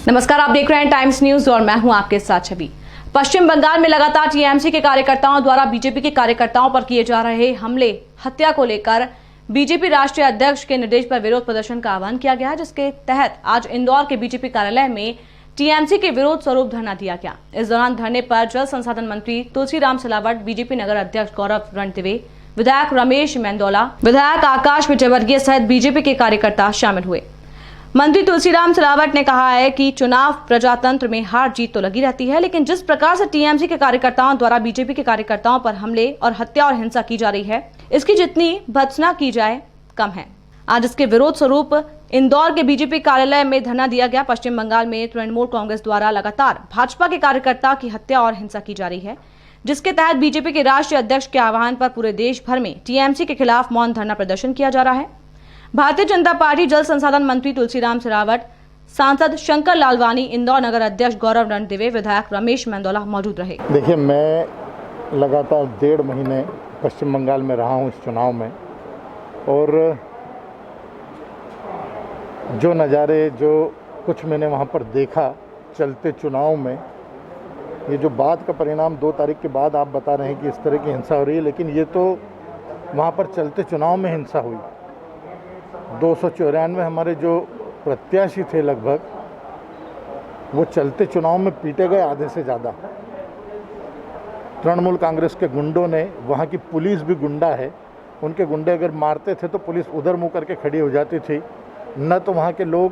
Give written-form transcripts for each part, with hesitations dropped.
नमस्कार, आप देख रहे हैं टाइम्स न्यूज और मैं हूं आपके साथ छवि। पश्चिम बंगाल में लगातार टीएमसी के कार्यकर्ताओं द्वारा बीजेपी के कार्यकर्ताओं पर किए जा रहे हमले हत्या को लेकर बीजेपी राष्ट्रीय अध्यक्ष के निर्देश पर विरोध प्रदर्शन का आह्वान किया गया, जिसके तहत आज इंदौर के बीजेपी कार्यालय में टीएमसी के विरोध स्वरूप धरना दिया गया। इस दौरान धरने पर जल संसाधन मंत्री तुलसीराम सिलावट, बीजेपी नगर अध्यक्ष गौरव रणदिवे, विधायक रमेश मेंदोला, विधायक आकाश विजयवर्गीय सहित बीजेपी के कार्यकर्ता शामिल हुए। मंत्री तुलसीराम सिलावट ने कहा है कि चुनाव प्रजातंत्र में हार जीत तो लगी रहती है, लेकिन जिस प्रकार से टीएमसी के कार्यकर्ताओं द्वारा बीजेपी के कार्यकर्ताओं पर हमले और हत्या और हिंसा की जा रही है, इसकी जितनी भत्सना की जाए कम है। आज इसके विरोध स्वरूप इंदौर के बीजेपी कार्यालय में धरना दिया गया। पश्चिम बंगाल में तृणमूल कांग्रेस द्वारा लगातार भाजपा के कार्यकर्ता की हत्या और हिंसा की जा रही है, जिसके तहत बीजेपी के राष्ट्रीय अध्यक्ष के आह्वान पर पूरे देश भर में टीएमसी के खिलाफ मौन धरना प्रदर्शन किया जा रहा है। भारतीय जनता पार्टी जल संसाधन मंत्री तुलसीराम सिलावट, सांसद शंकर लालवानी, इंदौर नगर अध्यक्ष गौरव रणदिवे, विधायक रमेश मेंदोला मौजूद रहे। देखिए, मैं लगातार 1.5 महीने पश्चिम बंगाल में रहा हूँ इस चुनाव में, और जो नज़ारे जो कुछ मैंने वहाँ पर देखा चलते चुनाव में, ये जो बात का परिणाम 2 तारीख के बाद आप बता रहे हैं कि इस तरह की हिंसा हो रही है, लेकिन ये तो वहाँ पर चलते चुनाव में हिंसा हुई। 294 हमारे जो प्रत्याशी थे लगभग, वो चलते चुनाव में पीटे गए, आधे से ज़्यादा। तृणमूल कांग्रेस के गुंडों ने, वहाँ की पुलिस भी गुंडा है, उनके गुंडे अगर मारते थे तो पुलिस उधर मुँह करके खड़ी हो जाती थी। न तो वहाँ के लोग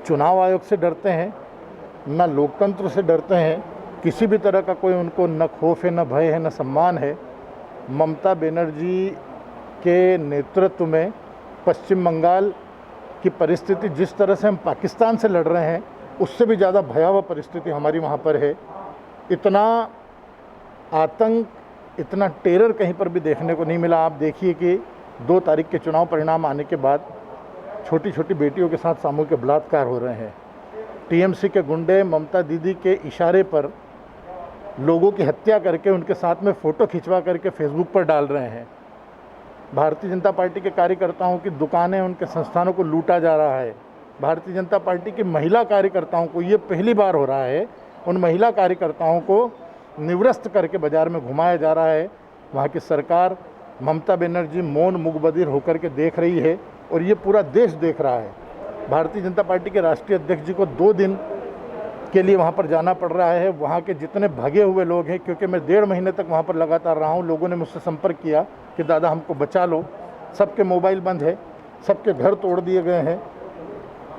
चुनाव आयोग से डरते हैं, न लोकतंत्र से डरते हैं, किसी भी तरह का कोई उनको न खौफ है, न भय है, न सम्मान है। ममता बनर्जी के नेतृत्व में पश्चिम बंगाल की परिस्थिति जिस तरह से हम पाकिस्तान से लड़ रहे हैं, उससे भी ज़्यादा भयावह परिस्थिति हमारी वहाँ पर है। इतना आतंक, इतना टेरर कहीं पर भी देखने को नहीं मिला। आप देखिए कि 2 तारीख के चुनाव परिणाम आने के बाद छोटी छोटी बेटियों के साथ सामूहिक बलात्कार हो रहे हैं। टीएमसी के गुंडे ममता दीदी के इशारे पर लोगों की हत्या करके उनके साथ में फ़ोटो खिंचवा करके फेसबुक पर डाल रहे हैं। भारतीय जनता पार्टी के कार्यकर्ताओं की दुकानें, उनके संस्थानों को लूटा जा रहा है। भारतीय जनता पार्टी की महिला कार्यकर्ताओं को, ये पहली बार हो रहा है, उन महिला कार्यकर्ताओं को निवृत्त करके बाज़ार में घुमाया जा रहा है। वहाँ की सरकार, ममता बनर्जी मौन मुखबधिर होकर के देख रही है, और ये पूरा देश देख रहा है। भारतीय जनता पार्टी के राष्ट्रीय अध्यक्ष जी को 2 दिन के लिए वहाँ पर जाना पड़ रहा है। वहाँ के जितने भगे हुए लोग हैं, क्योंकि मैं 1.5 महीने तक वहाँ पर लगातार रहा हूँ, लोगों ने मुझसे संपर्क किया कि दादा हमको बचा लो। सबके मोबाइल बंद है, सबके घर तोड़ दिए गए हैं।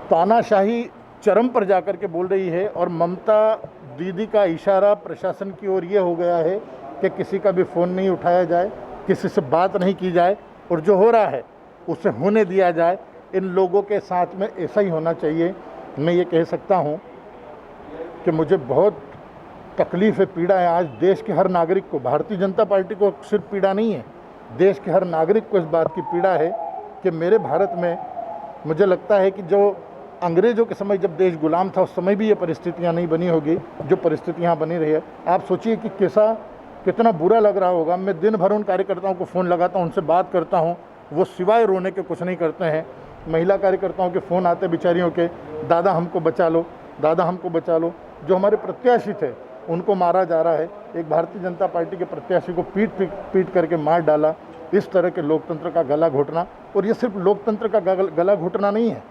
तानाशाही चरम पर जाकर के बोल रही है, और ममता दीदी का इशारा प्रशासन की ओर ये हो गया है कि किसी का भी फ़ोन नहीं उठाया जाए, किसी से बात नहीं की जाए, और जो हो रहा है उसे होने दिया जाए। इन लोगों के साथ में ऐसा ही होना चाहिए। मैं ये कह सकता हूँ कि मुझे बहुत तकलीफ़ है, पीड़ा है। आज देश के हर नागरिक को, भारतीय जनता पार्टी को सिर्फ पीड़ा नहीं है, देश के हर नागरिक को इस बात की पीड़ा है कि मेरे भारत में, मुझे लगता है कि जो अंग्रेज़ों के समय जब देश गुलाम था, उस समय भी ये परिस्थितियाँ नहीं बनी होगी जो परिस्थितियाँ बनी रही है। आप सोचिए कि कितना बुरा लग रहा होगा। मैं दिन भर उन कार्यकर्ताओं को फ़ोन लगाता हूँ, उनसे बात करता हूँ, वो सिवाय रोने के कुछ नहीं करते हैं। महिला कार्यकर्ताओं के फ़ोन आते बेचारियों के, दादा हमको बचा लो, दादा हमको बचा लो। जो हमारे प्रत्याशी थे उनको मारा जा रहा है। एक भारतीय जनता पार्टी के प्रत्याशी को पीट करके मार डाला। इस तरह के लोकतंत्र का गला घोटना, और ये सिर्फ लोकतंत्र का गला घोटना नहीं है,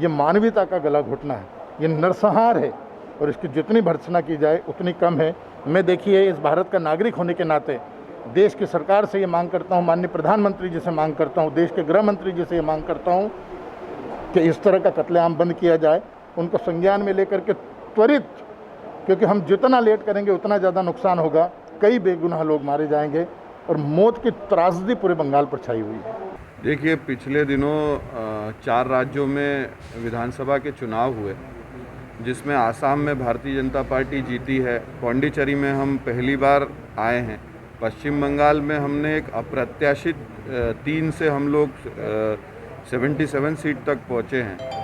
ये मानवीयता का गला घोटना है, ये नरसंहार है, और इसकी जितनी भर्त्सना की जाए उतनी कम है। मैं, देखिए, इस भारत का नागरिक होने के नाते देश की सरकार से ये मांग करता हूँ, माननीय प्रधानमंत्री जी से मांग करता हूँ, देश के गृह मंत्री जी से ये मांग करता हूँ कि इस तरह का कत्लेआम बंद किया जाए। उनको संज्ञान में लेकर के त्वरित, क्योंकि हम जितना लेट करेंगे उतना ज़्यादा नुकसान होगा। कई बेगुनाह लोग मारे जाएंगे, और मौत की त्रासदी पूरे बंगाल पर छाई हुई है। देखिए, पिछले दिनों 4 राज्यों में विधानसभा के चुनाव हुए, जिसमें आसाम में भारतीय जनता पार्टी जीती है, पौंडीचेरी में हम पहली बार आए हैं, पश्चिम बंगाल में हमने एक अप्रत्याशित 3 से हम लोग 77 सीट तक पहुँचे हैं।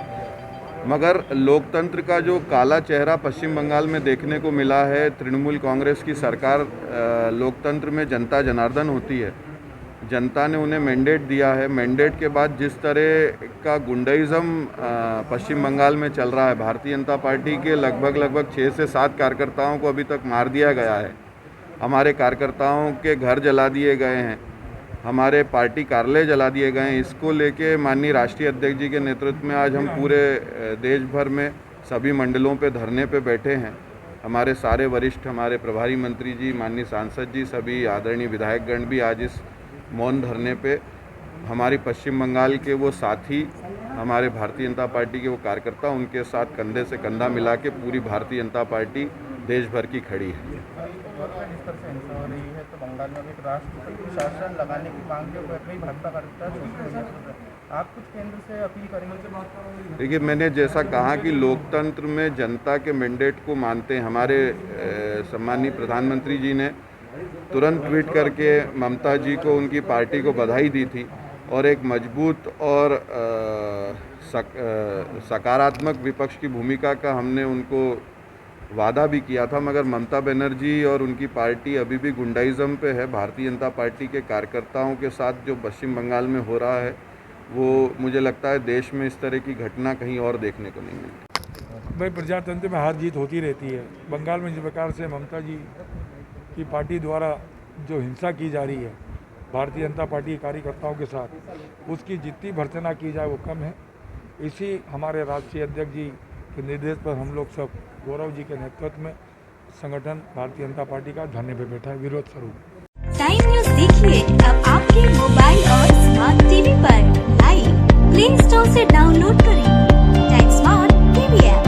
मगर लोकतंत्र का जो काला चेहरा पश्चिम बंगाल में देखने को मिला है, तृणमूल कांग्रेस की सरकार, लोकतंत्र में जनता जनार्दन होती है, जनता ने उन्हें मैंडेट दिया है। मैंडेट के बाद जिस तरह का गुंडाइज़्म पश्चिम बंगाल में चल रहा है, भारतीय जनता पार्टी के लगभग 6 से 7 कार्यकर्ताओं को अभी तक मार दिया गया है, हमारे कार्यकर्ताओं के घर जला दिए गए हैं, हमारे पार्टी कार्यालय जला दिए गए हैं। इसको लेके माननीय राष्ट्रीय अध्यक्ष जी के नेतृत्व में आज हम पूरे देश भर में सभी मंडलों पे धरने पे बैठे हैं। हमारे सारे वरिष्ठ, हमारे प्रभारी मंत्री जी, माननीय सांसद जी, सभी आदरणीय विधायकगण भी आज इस मौन धरने पे हमारी पश्चिम बंगाल के वो साथी, हमारे भारतीय जनता पार्टी के वो कार्यकर्ता, उनके साथ कंधे से कंधा मिला के पूरी भारतीय जनता पार्टी देश भर की खड़ी है। गवर्नमेंट इस तरह से हिंसा हो रही है तो बंगाल में एक राष्ट्रपति शासन लगाने की मांग जो कई भाजपा कार्यकर्ता सोशल मीडिया पर, आप कुछ केंद्र से अपील करेंगे? देखिए, मैंने जैसा कहा कि लोकतंत्र में जनता के मैंडेट को मानते हैं। हमारे सम्मानीय प्रधानमंत्री जी ने तुरंत ट्वीट करके ममता जी को, उनकी पार्टी को बधाई दी थी और एक मजबूत और सकारात्मक विपक्ष की भूमिका का हमने उनको वादा भी किया था। मगर ममता बनर्जी और उनकी पार्टी अभी भी गुंडाइज़्म पे है। भारतीय जनता पार्टी के कार्यकर्ताओं के साथ जो पश्चिम बंगाल में हो रहा है, वो मुझे लगता है देश में इस तरह की घटना कहीं और देखने को नहीं मिलती। भाई, प्रजातंत्र में हार जीत होती रहती है। बंगाल में जिस प्रकार से ममता जी की पार्टी द्वारा जो हिंसा की जा रही है भारतीय जनता पार्टी के कार्यकर्ताओं के साथ, उसकी जितनी भर्त्सना की जाए वो कम है। इसी हमारे राष्ट्रीय अध्यक्ष जी के निर्देश पर हम लोग सब गौरव जी के नेतृत्व में संगठन भारतीय जनता पार्टी का धरने पे बैठा है विरोध स्वरूप। टाइम न्यूज़ देखिए अब आपके मोबाइल और स्मार्ट टीवी पर। लाइव प्ले स्टोर से डाउनलोड करें टाइम स्मार्ट टीवी ऐप।